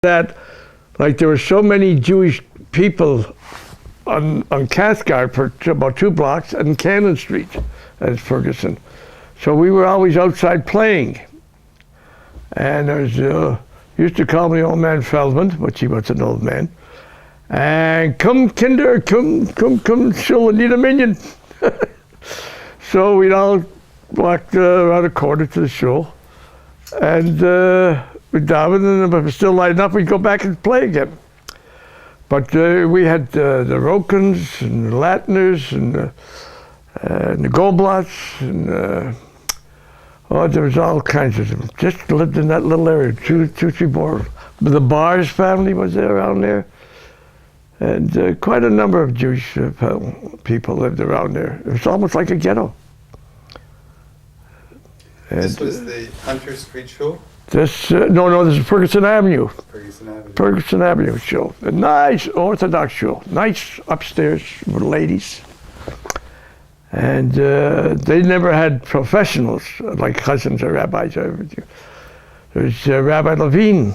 That, like, there were so many Jewish people on Cathcart for about 2 blocks and Cannon Street as Ferguson. So we were always outside playing. And there's used to call me Old Man Feldman, which he was an old man. And come kinder, come, she'll need a minion. So we'd all walk around a quarter to the show. And we'd daven, and if it was still lighting up, we'd go back and play again. But we had the Rokans and the Latiners and the Goldblots and there was all kinds of them. Just lived in that little area, two, three more. The Bars family was there around there. And quite a number of Jewish people lived around there. It was almost like a ghetto. And this was the Hunter Street show? This is Ferguson Avenue. Ferguson Avenue. Ferguson Avenue show. A nice Orthodox show. Nice upstairs with ladies. And they never had professionals like cousins or rabbis or everything. There's Rabbi Levine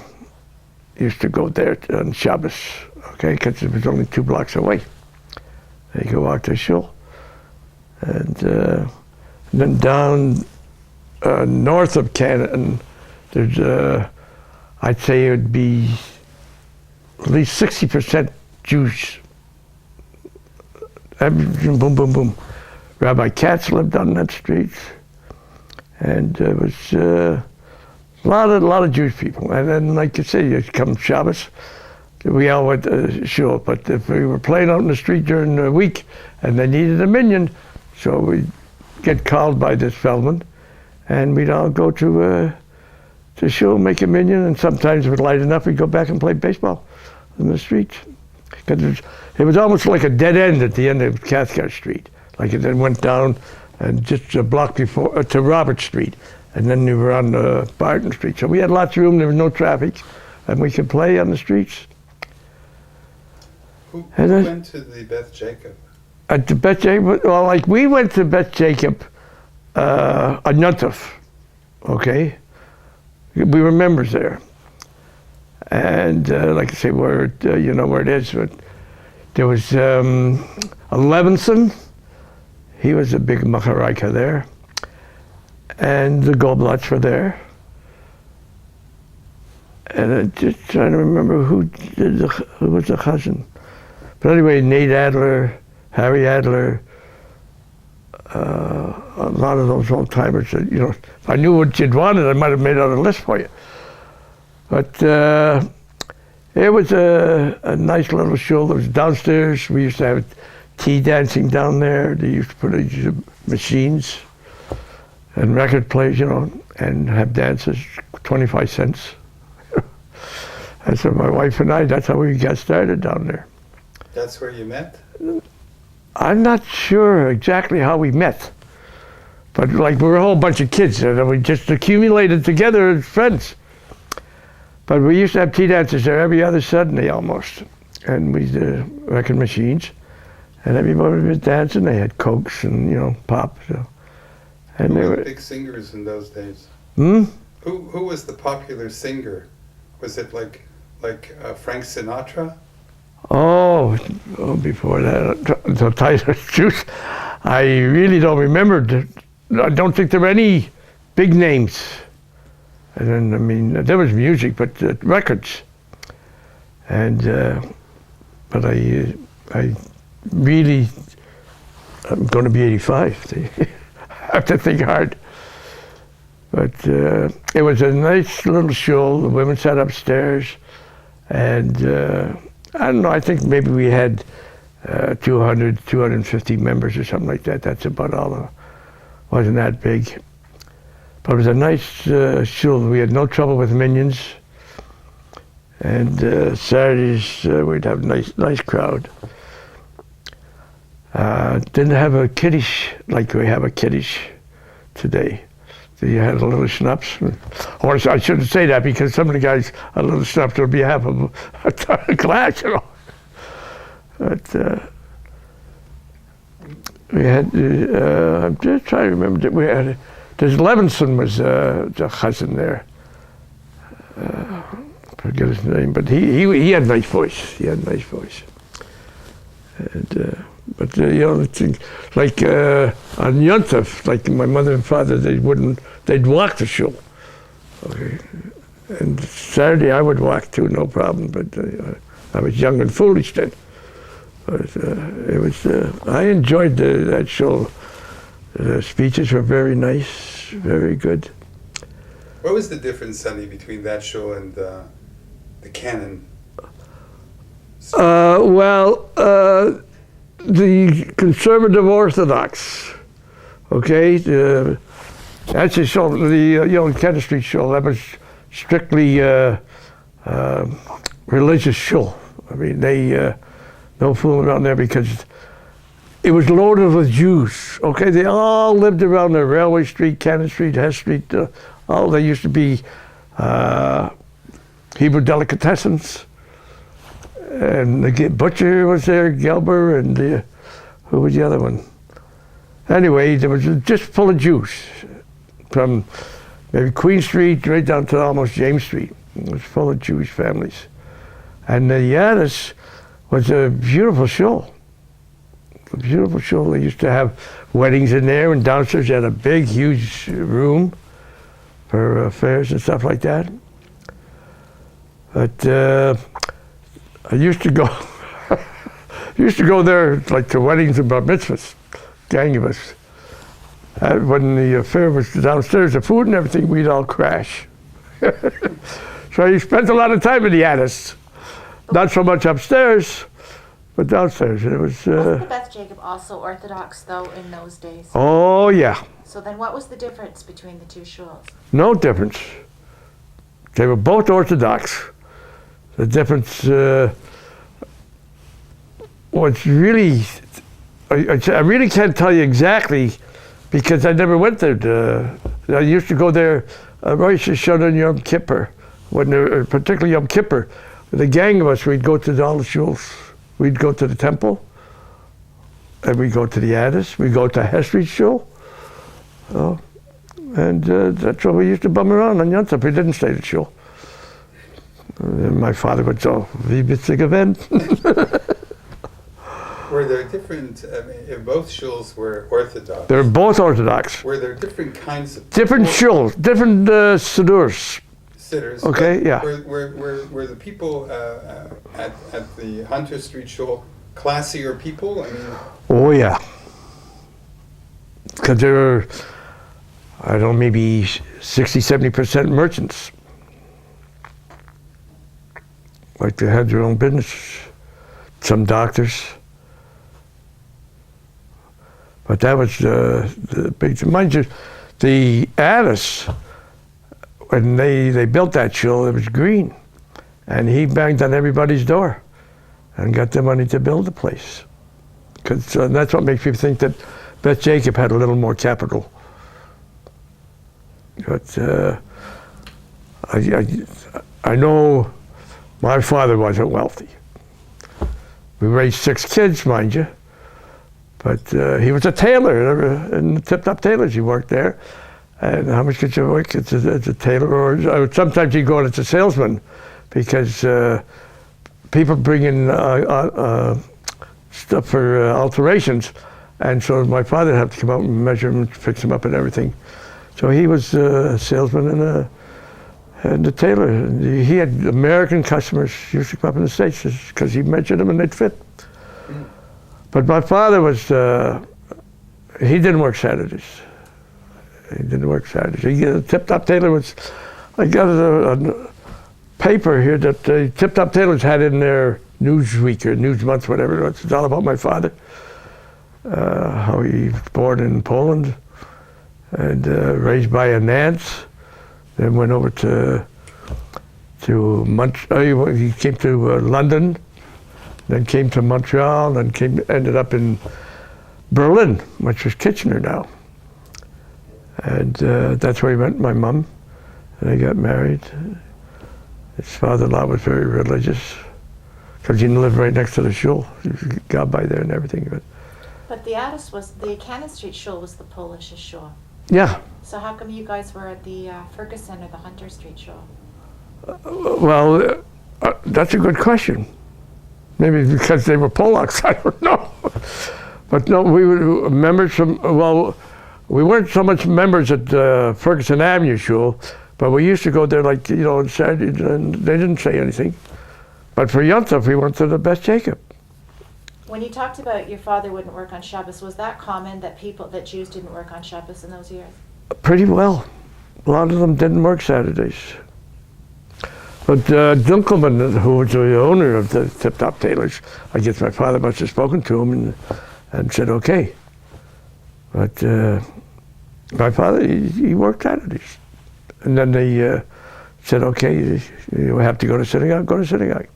used to go there on Shabbos, okay, because it was only 2 blocks away. They go out to the show. And then down north of Canada, there's, I'd say it would be at least 60% Jews. Boom, boom, boom. Rabbi Katz lived on that street, and it was a lot of Jewish people. And then, like you say, you come Shabbos, we all went to shul. But if we were playing out in the street during the week and they needed a minion, so we'd get called by this Feldman, and we'd all go to shul, make a minion, and sometimes if it light enough, we'd go back and play baseball in the streets. Because it was almost like a dead end at the end of Cathcart Street. Like it then went down and just a block before to Robert Street, and then we were on Barton Street. So we had lots of room, there was no traffic, and we could play on the streets. Who went to the Beth Jacob? At the Beth Jacob, well, like we went to Beth Jacob on Yuntuf, okay? We were members there. And like I say, you know where it is, but there was Levinson. He was a big Macharaika there. And the Goldblots were there. And I'm just trying to remember who was the cousin. But anyway, Nate Adler, Harry Adler, a lot of those old timers, you know, if I knew what you'd wanted, I might have made out a list for you. But it was a nice little show. It was downstairs. We used to have tea dancing down there. They used to put these machines and record players, you know, and have dances, 25 cents. And so my wife and I, that's how we got started down there. That's where you met? I'm not sure exactly how we met. But like we were a whole bunch of kids and we just accumulated together as friends. But we used to have tea dances there every other Sunday almost. And we did record machines. And everybody was dancing. They had Cokes and, you know, pop. So. And who they were were big singers in those days? Hmm? Who was the popular singer? Was it like Frank Sinatra? Oh, before that, to tell you the truth, I really don't remember. I don't think there were any big names. And then, I mean, there was music, but records. And, but I really, I'm going to be 85. I have to think hard. But it was a nice little show. The women sat upstairs. And I don't know, I think maybe we had 200, 250 members or something like that. That's about all. Wasn't that big. But it was a nice show. We had no trouble with minions. And Saturdays, we'd have a nice crowd. Didn't have a kiddush like we have a kiddush today. You had a little schnapps, or I shouldn't say that because some of the guys, a little schnapps would be half of a glass, you know. But we had, I'm just trying to remember that we had, there's Levinson was the cousin there. forget his name, but he had a nice voice. He had a nice voice. And but you know, it's like on Yontif, like my mother and father, they'd walk the show. Okay, and Saturday I would walk too, no problem. But I was young and foolish then. But it was I enjoyed that show. The speeches were very nice, very good. What was the difference, Sonny, between that show and the canon? The conservative Orthodox, okay, that's a show, the Cannon Street show, that was strictly religious show. I mean, they, no fooling around there because it was loaded with Jews, okay? They all lived around the Railway Street, Cannon Street, Hess Street, there used to be Hebrew delicatessens. And the butcher was there, Gelber, and who was the other one? Anyway, there was just full of Jews, from maybe Queen Street right down to almost James Street. It was full of Jewish families. And the Yanis was a beautiful show. A beautiful show. They used to have weddings in there, and downstairs they had a big, huge room for affairs and stuff like that. But I used to go there like to weddings and bar mitzvahs, gang of us. When the affair was downstairs, the food and everything, we'd all crash. So I spent a lot of time in the attic. Not so much upstairs, but downstairs. It was. Wasn't the Beth Jacob also Orthodox though in those days? Oh yeah. So then, what was the difference between the two shuls? No difference. They were both Orthodox. The difference was really, I really can't tell you exactly because I never went there. I used to go there, Rosh Hashanah and Yom Kippur, particularly Yom Kippur. The gang of us, we'd go to all the shuls. We'd go to the temple, and we'd go to the Addis, we'd go to Hess Street Shul. And that's what we used to bum around on Yontif. We didn't stay at the shul. My father would say, "Wie witzig event." Were there different? I mean, if both shuls were Orthodox, They're both Orthodox. were there different kinds of Different people, shuls, different siddurs. sitters? Okay, but yeah. Were the people at the Hunter Street shul classier people? I mean, Oh yeah. Because there were, I don't know, maybe 60-70% merchants. Like they had their own business. Some doctors. But that was the big, mind you, the Addis, when they built that shul, it was green. And he banged on everybody's door and got the money to build the place. Because that's what makes people think that Beth Jacob had a little more capital. But I know my father wasn't wealthy. We raised 6 kids, mind you. But he was a tailor, in the Tip Top Tailors. He worked there. And how much could you work as a tailor? Or sometimes you go in as a salesman because people bring in stuff for alterations. And so my father had to come out and measure them, fix them up and everything. So he was a salesman and a tailor. And he had American customers used to come up in the States because he measured them and they'd fit. But my father was, he didn't work Saturdays. He didn't work Saturdays. Tip Top Tailor was, I got a paper here that the Tip Top Tailors had in their Newsweek or News Month, whatever it was. It's all about my father. How he was born in Poland and raised by an aunt. Then went over to Montreal. He came to London. Then came to Montreal, and ended up in Berlin, which is Kitchener now. And that's where he met my mom, and they got married. His father-in-law was very religious, because he lived right next to the shul. He got by there and everything. But the Cannon Street shul was the Polish shul. Yeah. So how come you guys were at the Ferguson or the Hunter Street shul? Well, that's a good question. Maybe because they were Polacks, I don't know. But no, we were members from, well, we weren't so much members at Ferguson Avenue Shul, but we used to go there like, on Saturdays, and they didn't say anything. But for Yontif, we went to the Beth Jacob. When you talked about your father wouldn't work on Shabbos, was that common that Jews didn't work on Shabbos in those years? Pretty well. A lot of them didn't work Saturdays. But Dunkelman, who was the owner of the Tip Top Tailors, I guess my father must have spoken to him and said, okay. But my father, he worked Saturdays. And then they said, okay, you have to go to synagogue, go to synagogue.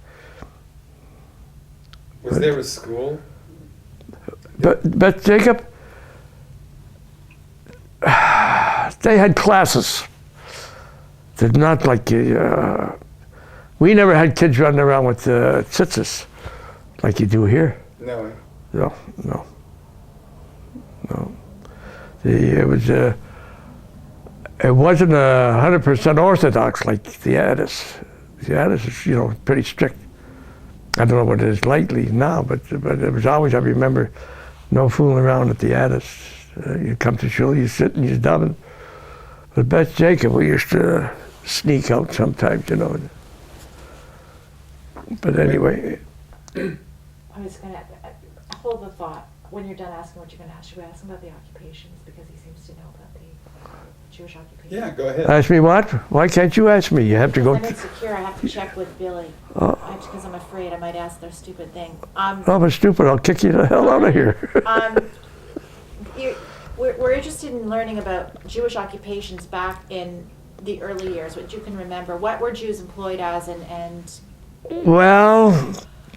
Was there a school? But Jacob, they had classes. They're not like, we never had kids running around with tzitzis like you do here. No. No. It wasn't 100% Orthodox like the Addis. The Addis is, pretty strict. I don't know what it is lately now, but it was always, I remember, no fooling around at the Addis. You come to shul, you sit and you daven. But Beth Jacob, we used to sneak out sometimes, But anyway. I was going to hold the thought. When you're done asking what you're going to ask, should we ask him about the occupations, because he seems to know about the Jewish occupation? Yeah, go ahead. Ask me what? Why can't you ask me? You have to go. I'm insecure. I have to check with Billy. Because I'm afraid I might ask their stupid thing. Oh, I'm stupid. I'll kick you the hell out of here. We're interested in learning about Jewish occupations back in the early years, what you can remember. What were Jews employed as, and Well,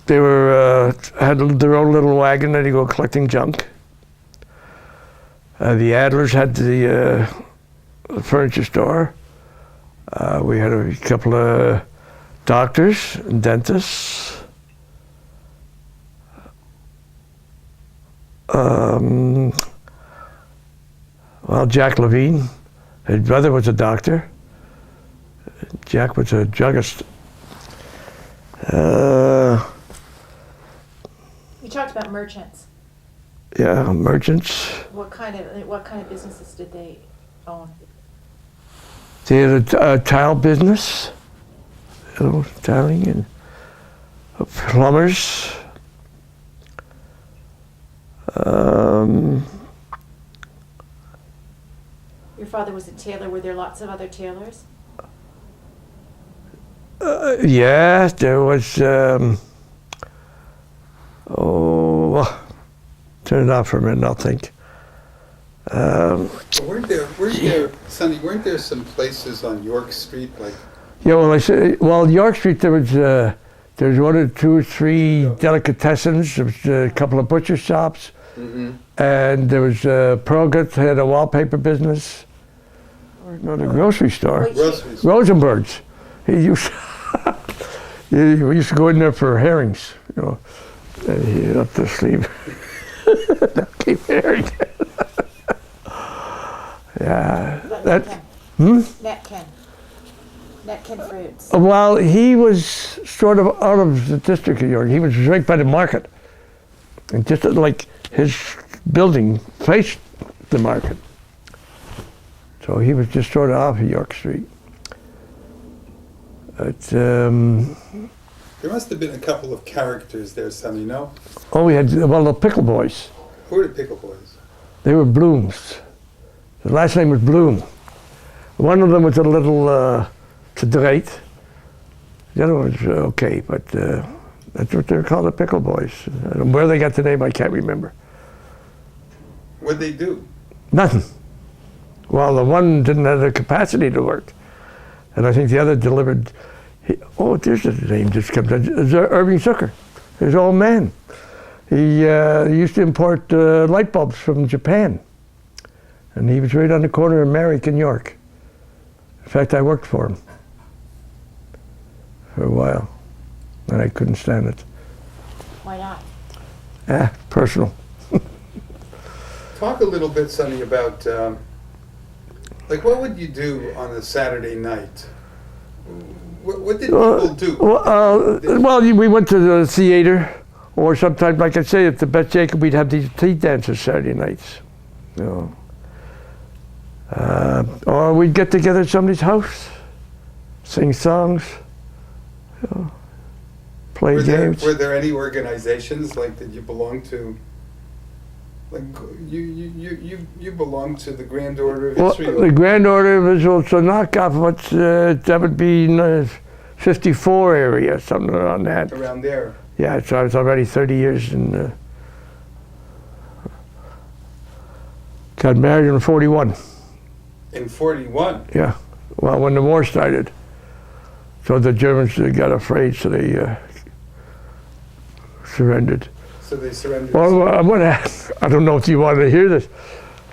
they were had their own little wagon that they go collecting junk. The Adlers had the furniture store. We had a couple of doctors and dentists. Well, Jack Levine, his brother was a doctor. Jack was a druggist. you talked about merchants. Yeah, merchants. What kind of businesses did they own? They had a tile business, tiling, and plumbers. Your father was a tailor. Were there lots of other tailors? Yeah, there was. Turn it off for a minute. I'll think. Weren't there, Sonny? Weren't there some places on York Street like? Yeah, well, York Street there was 1 or 2 or 3 delicatessens. There was a couple of butcher shops, and there was Perlgott had a wallpaper business. No, the grocery store. Rosenberg's. He used. We used to go in there for herrings, and up the sleeve. Keep herring. Yeah. Netkin Fruits. Well, he was sort of out of the district of York. He was right by the market. And just like his building faced the market. So he was just sort of off of York Street. There must have been a couple of characters there, Sonny, no? Oh, we had, the Pickle Boys. Who were the Pickle Boys? They were Blooms. The last name was Bloom. One of them was a little sedate. The other one was okay, but that's what they're called, the Pickle Boys. And where they got the name, I can't remember. What'd they do? Nothing. Well, the one didn't have the capacity to work. And I think the other delivered, there's a name just comes up. It's Irving Zucker, his old man. He used to import light bulbs from Japan. And he was right on the corner of Merrick and York. In fact, I worked for him for a while, and I couldn't stand it. Why not? Personal. Talk a little bit, Sonny, about what would you do on a Saturday night What did people do? Well, we went to the theater, or sometimes, like I say, at the Beth Jacob, we'd have these tea dances Saturday nights. You know. Or we'd get together at somebody's house, sing songs, you know, play games. Were there any organizations, like, did you belong to? Like, you belong to the Grand Order of Israel. The Grand Order of Israel, so knock off what's, that would be 54 area, something around that. Around there. Yeah, so I was already 30 years and got married in 41. In 41? Yeah, well, when the war started. So the Germans got afraid, so they surrendered. So they surrendered. Well, I don't know if you want to hear this.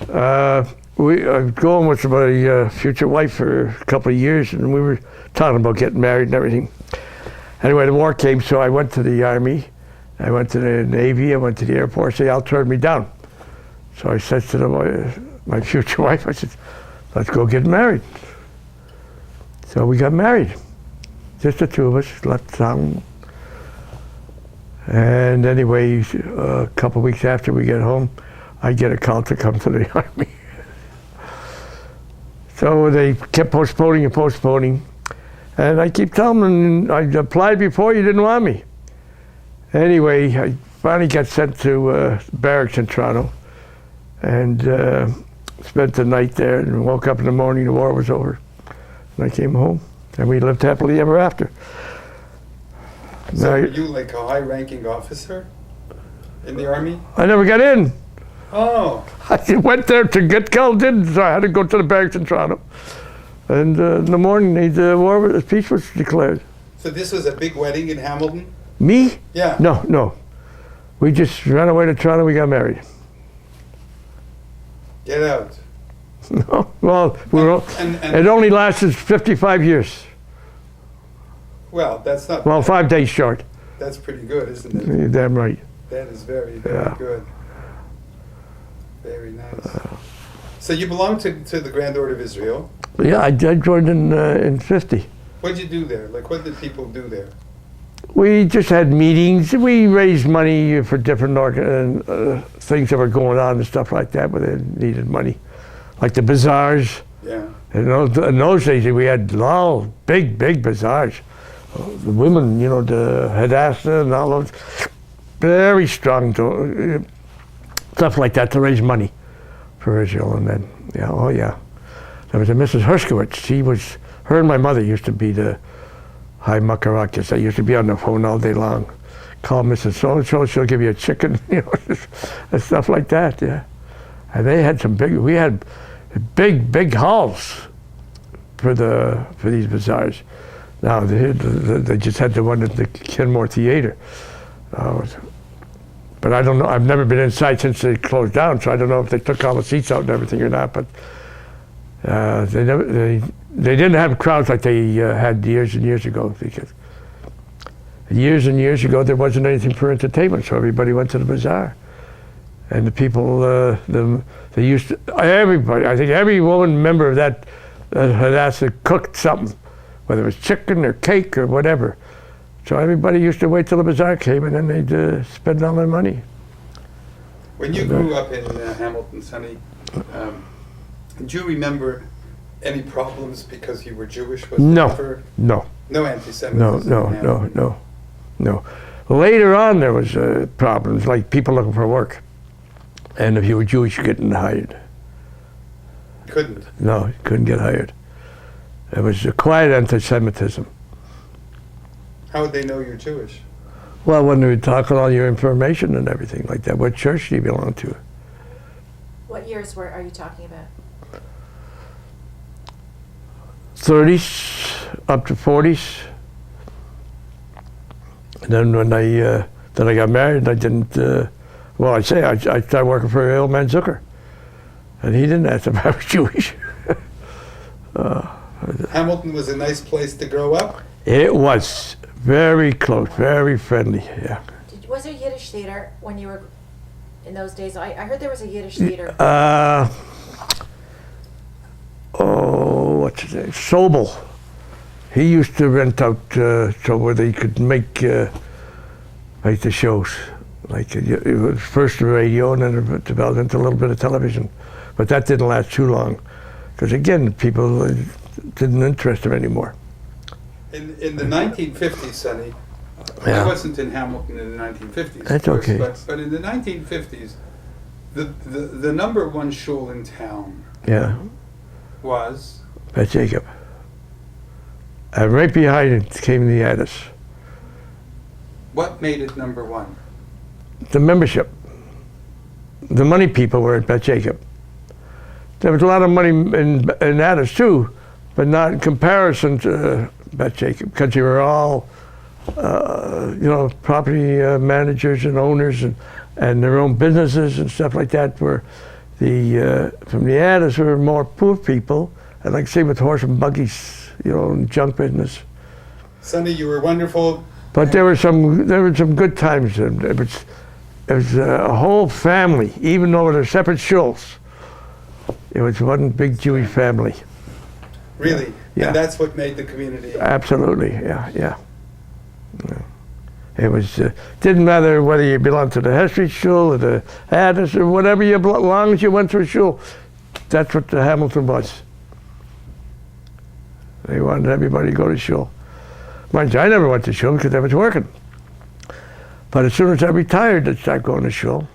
I was going with my future wife for a couple of years, and we were talking about getting married and everything. Anyway, the war came, so I went to the Army, I went to the Navy, I went to the Air Force. They all turned me down. So I said to my future wife, I said, let's go get married. So we got married. Just the two of us, left town. And anyway, a couple of weeks after we get home, I get a call to come to the Army. So they kept postponing and postponing. And I keep telling them, I applied before, you didn't want me. Anyway, I finally got sent to barracks in Toronto and spent the night there and woke up in the morning, the war was over. And I came home and we lived happily ever after. So were you like a high-ranking officer in the Army? I never got in. Oh. I went there to get called in, so I had to go to the barracks in Toronto. And in the morning, the peace was declared. So this was a big wedding in Hamilton? Me? Yeah. No. We just ran away to Toronto, we got married. Get out. No, well, it only lasted 55 years. Well, that's not Well, bad. 5 days short. That's pretty good, isn't it? You're damn right. That is very, very Yeah. good. Very nice. So you belong to the Grand Order of Israel. Yeah, I joined in 50. What did you do there? Like, what did people do there? We just had meetings. We raised money for different things that were going on and stuff like that, where they needed money. Like the bazaars. Yeah. In those days, we had all big bazaars. The women, you know, the Hadassah and all those, very strong stuff like that to raise money for Israel. And then, there was a Mrs. Herskowitz. Her and my mother used to be the high muckarakis. I used to be on the phone all day long. Call Mrs. So-and-so, she'll give you a chicken, you know, and stuff like that, yeah. And they had we had big halls for these bazaars. Now, they just had the one at the Kenmore Theater. But I don't know, I've never been inside since they closed down, so I don't know if they took all the seats out and everything or not, but they didn't have crowds like they had years and years ago, because years and years ago there wasn't anything for entertainment, so everybody went to the bazaar. And the people, they used to, everybody, I think every woman member of that Hadassah cooked something, whether it was chicken or cake or whatever. So everybody used to wait till the bazaar came and then they'd spend all their money. When you grew up in Hamilton, Sonny, do you remember any problems because you were Jewish? Was No. there ever No. no anti-Semitism? No. Later on there was problems, like people looking for work. And if you were Jewish, you couldn't get hired. Couldn't? No, you couldn't get hired. It was a quiet anti-Semitism. How would they know you're Jewish? Well, when they would talk all your information and everything like that, what church do you belong to? What years are you talking about? 30s up to 40s. And then when I got married, I didn't, I started working for old man Zucker. And he didn't ask if I was Jewish. Hamilton was a nice place to grow up? It was very close, very friendly, yeah. Was there Yiddish theater when you were in those days? I heard there was a Yiddish theater. What's his name? Sobel. he used to rent out so where they could make the shows. Like it was first the radio, and then it developed into a little bit of television. But that didn't last too long, because again, people didn't interest them anymore. In the 1950s, Sonny, Yeah. I wasn't in Hamilton in the 1950s. That's of course, okay. But in the 1950s, the number one shul in town Yeah, was Bet Jacob. And right behind it came the Addis. what made it number one? The membership. The money people were at Bet Jacob. There was a lot of money in Addis too, but not in comparison to Bet Jacob, because you were all, property managers and owners and their own businesses and stuff like that. Where from the Addis were more poor people, and like say with horse and buggies, and junk business. Sonny, you were wonderful. But there were some good times. And it was a whole family, even though they're separate shuls. It was one big Jewish family. Really? Yeah. And that's what made the community. Absolutely, yeah. It was didn't matter whether you belonged to the Hestry shul or the Addis or whatever you belonged, as long as you went to a shul. That's what the Hamilton was. They wanted everybody to go to shul. Mind you, I never went to shul because I was working. But as soon as I retired, I'd start going to shul.